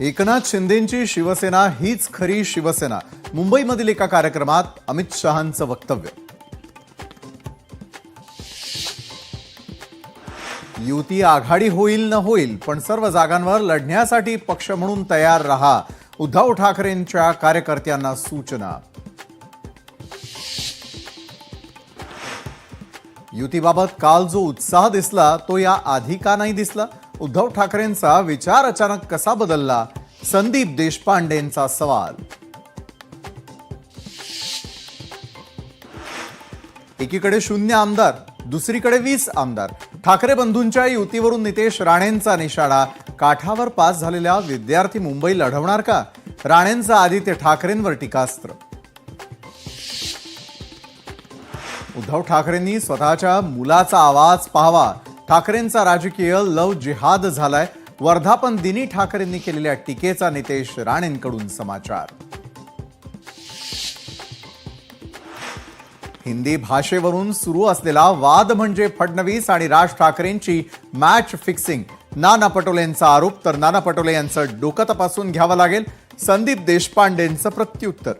एकनाथ शिंदेंची शिवसेना हीच खरी शिवसेना. मुंबईमधील एका कार्यक्रमात अमित शहांचं वक्तव्य. युती आघाडी होईल न होईल, पण सर्व जागांवर लढण्यासाठी पक्ष म्हणून तयार रहा. उद्धव ठाकरेंच्या कार्यकर्त्यांना सूचना. युतीबाबत काल जो उत्साह दिसला तो या आधी का नाही दिसला? उद्धव ठाकरेंचा विचार अचानक कसा बदलला? संदीप देशपांडेंचा सवाल. एकीकडे 0 आमदार, दुसरीकडे 20 आमदार. ठाकरे बंधूंच्या युतीवरून नितेश राणेंचा निशाणा. काठावर पास झालेल्या विद्यार्थी मुंबई लढवणार का? राणेंचं आदित्य ठाकरेंवर टीकास्त्र. उद्धव ठाकरेंनी स्वतःच्या मुलाचा आवाज पाहावा. ठाकरेंचा राजकीय लव जिहाद झालाय. वर्धापन दिनी ठाकरेंनी केलेल्या टीकेचा नितेश राणेंकडून समाचार. हिंदी भाषेवरून सुरू असलेला वाद म्हणजे फडणवीस आणि राज ठाकरेंची मॅच फिक्सिंग. नाना पटोलेंचा आरोप, तर नाना पटोले यांचं डोकं तपासून घ्यावं लागेल. संदीप देशपांडेंचं प्रत्युत्तर.